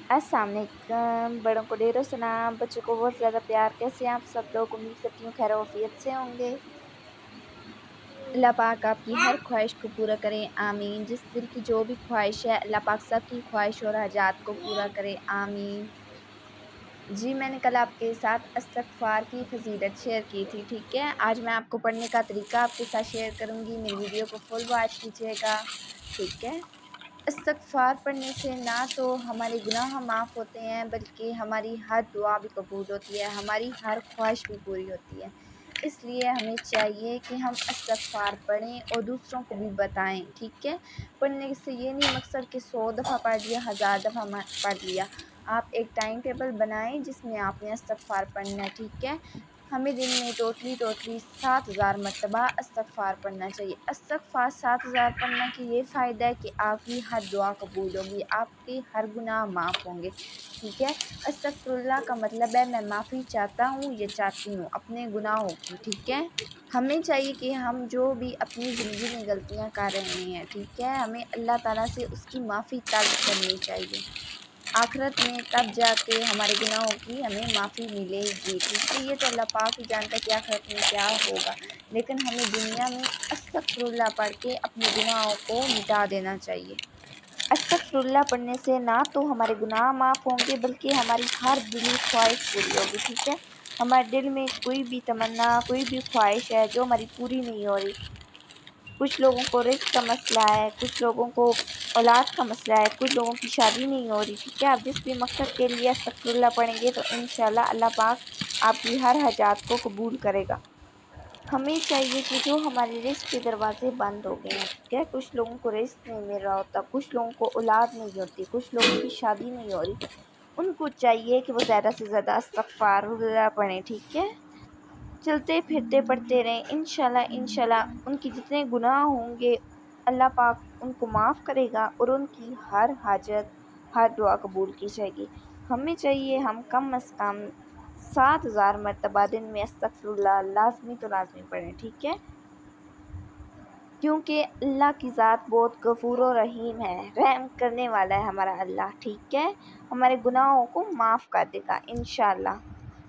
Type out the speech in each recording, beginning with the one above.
अस्सलाम वालेकुम। बड़ों को ढेरों सलाम, बच्चों को बहुत ज़्यादा प्यार। कैसे हैं आप सब लोग? उम्मीद करती हूँ खैर आफियत से होंगे। अल्लाह पाक आपकी हर ख्वाहिश को पूरा करे, आमीन। जिस दिल की जो भी ख्वाहिश है अल्लाह पाक सबकी ख्वाहिश और हाजात को पूरा करे, आमीन। जी, मैंने कल आपके साथ इस्तिग़फ़ार की फ़ज़ीलत शेयर की थी, ठीक है। आज मैं आपको पढ़ने का तरीका आपके साथ शेयर करूँगी। मेरी वीडियो को फुल वॉच कीजिएगा, ठीक है। इस्तिग़फ़ार पढ़ने से ना तो हमारे गुनाह माफ़ होते हैं, बल्कि हमारी हर दुआ भी कबूल होती है, हमारी हर ख्वाहिश भी पूरी होती है। इसलिए हमें चाहिए कि हम इस्तिग़फ़ार पढ़ें और दूसरों को भी बताएं, ठीक है। पढ़ने से ये नहीं मकसद कि 100 दफ़ा पढ़ लिया, 1000 दफ़ा पढ़ लिया। आप एक टाइम टेबल बनाएं जिसमें आपने इस्तिग़फ़ार पढ़ना है, ठीक है। हमें दिन में टोटली 7000 मरतबा इस्तिग़फ़ार पढ़ना चाहिए। इस्तिग़फ़ार 7000 पढ़ने की ये फ़ायदा है कि आपकी हर दुआ कबूल होगी, आपके हर गुनाह माफ़ होंगे, ठीक है। अस्तगफिरुल्लाह का मतलब है मैं माफ़ी चाहता हूँ या चाहती हूँ अपने गुनाहों की, ठीक है। हमें चाहिए कि हम जो भी अपनी ज़िंदगी में गलतियाँ कर रहे हैं, ठीक है, हमें अल्लाह ताला से उसकी माफ़ी तलब करनी चाहिए। आखिरत में तब जाके हमारे गुनाहों की हमें माफ़ी मिलेगी, ठीक है। ये तो अल्लाह पाक ही जानता है कि आखिरत में क्या होगा, लेकिन हमें दुनिया में अस्तगफिरुल्लाह पढ़ के अपने गुनाहों को मिटा देना चाहिए। अस्तगफिरुल्लाह पढ़ने से ना तो हमारे गुनाह माफ़ होंगे, बल्कि हमारी हर दिली ख्वाहिश पूरी होगी, ठीक है। हमारे दिल में कोई भी तमन्ना, कोई भी ख्वाहिश है जो हमारी पूरी नहीं हो रही, कुछ लोगों को रिज़्क़ का मसला है, कुछ लोगों को औलाद का मसला है, कुछ लोगों की शादी नहीं हो रही, ठीक है। आप जिस भी मकसद के लिए अस्तगफिरुल्लाह पढ़ेंगे तो इंशाअल्लाह अल्लाह पाक आपकी हर हाजात को कबूल करेगा। हमें चाहिए कि जो हमारे रिज़्क़ के दरवाज़े बंद हो गए हैं, ठीक है, कुछ लोगों को रिज़्क़ नहीं मिल रहा होता, कुछ लोगों को औलाद नहीं होती, कुछ लोगों की शादी नहीं हो रही, उनको चाहिए कि वो ज़्यादा से ज़्यादा अस्तगफिरुल्लाह पढ़ें, ठीक है। चलते फिरते पढ़ते रहें, इंशाअल्लाह उनके जितने गुनाह होंगे अल्लाह पाक उनको माफ़ करेगा और उनकी हर हाजत, हर दुआ कबूल की जाएगी। हमें चाहिए हम कम से कम 7000 मरतबा दिन में अस्तगफिरुल्लाह लाज़मी तो लाज़मी पढ़ें, ठीक है। क्योंकि अल्लाह की ज़ात बहुत गफ़ूर और रहीम है, रहम करने वाला है हमारा अल्लाह, ठीक है। हमारे गुनाहों को माफ़ कर देगा इंशाअल्लाह,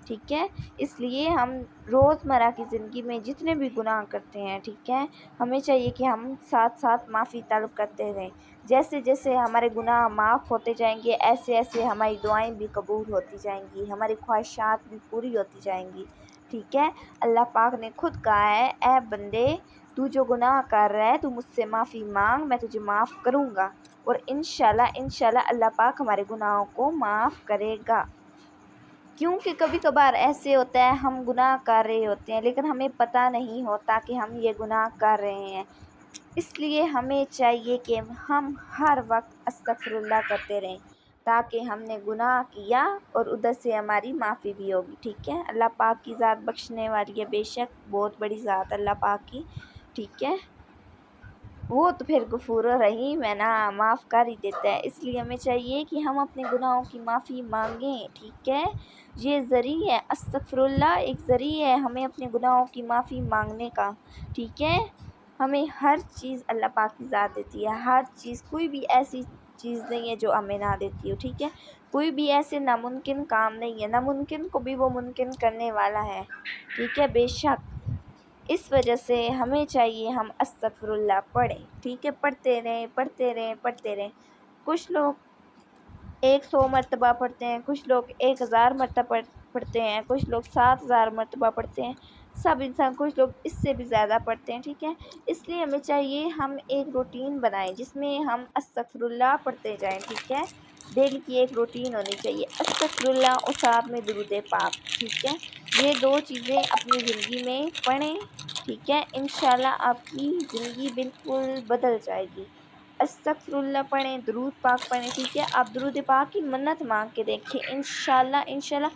ठीक है। इसलिए हम रोज़मर्रा की ज़िंदगी में जितने भी गुनाह करते हैं, ठीक है, हमें चाहिए कि हम साथ-साथ माफ़ी तलब करते रहें। जैसे-जैसे हमारे गुनाह माफ़ होते जाएंगे, ऐसे-ऐसे हमारी दुआएं भी कबूल होती जाएंगी, हमारी ख्वाहिशात भी पूरी होती जाएंगी, ठीक है। अल्लाह पाक ने खुद कहा है, ऐ बंदे तू जो गुनाह कर रहा है तू मुझसे माफ़ी मांग, मैं तुझे माफ़ करूँगा। और इंशाअल्लाह अल्लाह पाक हमारे गुनाहों को माफ़ करेगा। क्योंकि कभी-कभार ऐसे होता है हम गुनाह कर रहे होते हैं, लेकिन हमें पता नहीं होता कि हम ये गुनाह कर रहे हैं। इसलिए हमें चाहिए कि हम हर वक्त अस्तगफिरुल्लाह करते रहें, ताकि हमने गुनाह किया और उधर से हमारी माफ़ी भी होगी, ठीक है। अल्लाह पाक की ज़ात बख्शने वाली है, बेशक बहुत बड़ी ज़ात अल्लाह पाक की, ठीक है। वो तो फिर गफूर रहीम है ना, माफ़ कर ही देता है। इसलिए हमें चाहिए कि हम अपने गुनाहों की माफ़ी मांगें, ठीक है। ये ज़रिया है, अस्तगफिरुल्लाह एक ज़रिया है हमें अपने गुनाहों की माफ़ी मांगने का, ठीक है। हमें हर चीज़ अल्लाह पाक की ज़ात देती है, हर चीज़, कोई भी ऐसी चीज़ नहीं है जो हमें ना देती हो, ठीक है। कोई भी ऐसे नामुमकिन काम नहीं है, नामुमकिन को भी वो मुमकिन करने वाला है, ठीक है, बेशक। इस वजह से हमें चाहिए हम अस्तगफिरुल्लाह पढ़ें, ठीक है। पढ़ते रहें, पढ़ते रहें, पढ़ते रहें। कुछ लोग 100 मरतबा पढ़ते हैं, कुछ लोग 1000 मरतबा पढ़ते हैं, कुछ लोग 7000 मरतबा पढ़ते हैं। सब इंसान, कुछ लोग इससे भी ज़्यादा पढ़ते हैं, ठीक है। इसलिए हमें चाहिए हम एक रूटीन बनाएं जिसमें हम अस्तगफिरुल्लाह पढ़ते जाएं, ठीक है। डेली की एक रूटीन होनी चाहिए, अस्तगफिरुल्लाह और साथ में दुरूद पाक, ठीक है। ये 2 चीज़ें अपनी ज़िंदगी में पढ़ें, ठीक है। इंशाअल्लाह आपकी ज़िंदगी बिल्कुल बदल जाएगी। अस्तगफिरुल्लाह पढ़ें, दुरूद पाक पढ़ें, ठीक है। आप दुरूद पाक की मन्नत मांग के देखें, इंशाअल्लाह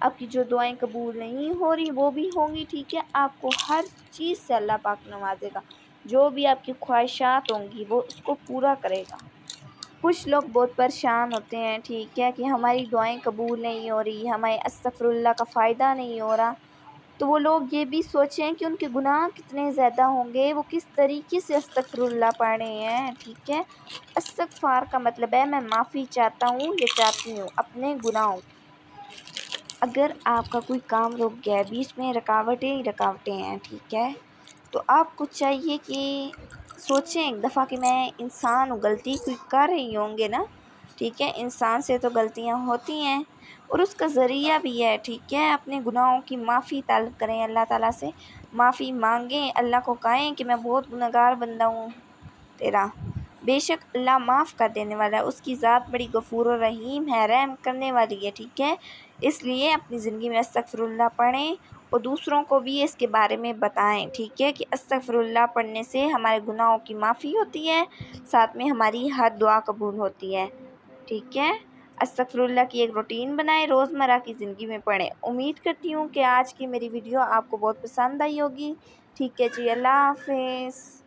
आपकी जो दुआएं कबूल नहीं हो रही वो भी होंगी, ठीक है। आपको हर चीज़ से अल्लाह पाक नवाजेगा, जो भी आपकी ख्वाहिशात होंगी वो उसको पूरा करेगा। कुछ लोग बहुत परेशान होते हैं, ठीक है, कि हमारी दुआएं कबूल नहीं हो रही, हमें अस्तगफिरुल्लाह का फ़ायदा नहीं हो रहा। تو وہ لوگ یہ بھی سوچیں کہ ان کے گناہ کتنے زیادہ ہوں گے، وہ کس طریقے سے استغفراللہ پڑھ رہے ہیں، ٹھیک ہے۔ استغفار کا مطلب ہے میں معافی چاہتا ہوں یا چاہتی ہوں اپنے گناہوں کی۔ اگر آپ کا کوئی کام رک گیا ہے، بیچ میں رکاوٹیں ہی رکاوٹیں ہیں، ٹھیک ہے، تو آپ کو چاہیے کہ سوچیں ایک دفعہ کہ میں انسان ہوں، غلطی کوئی کر رہی ہوں گے نا، ٹھیک ہے، انسان سے تو غلطیاں ہوتی ہیں اور اس کا ذریعہ بھی ہے، ٹھیک ہے۔ اپنے گناہوں کی معافی طلب کریں، اللہ تعالیٰ سے معافی مانگیں، اللہ کو کہیں کہ میں بہت گنہگار بندہ ہوں تیرا، بے شک اللہ معاف کر دینے والا ہے، اس کی ذات بڑی غفور و رحیم ہے، رحم کرنے والی ہے، ٹھیک ہے۔ اس لیے اپنی زندگی میں استغفراللہ پڑھیں اور دوسروں کو بھی اس کے بارے میں بتائیں، ٹھیک ہے، کہ استغفراللہ پڑھنے سے ہمارے گناہوں کی معافی ہوتی ہے، ساتھ میں ہماری ہر دعا قبول ہوتی ہے، ٹھیک ہے۔ استغفراللہ کی ایک روٹین بنائیں، روزمرہ کی زندگی میں پڑھیں۔ امید کرتی ہوں کہ آج کی میری ویڈیو آپ کو بہت پسند آئی ہوگی، ٹھیک ہے جی، اللہ حافظ۔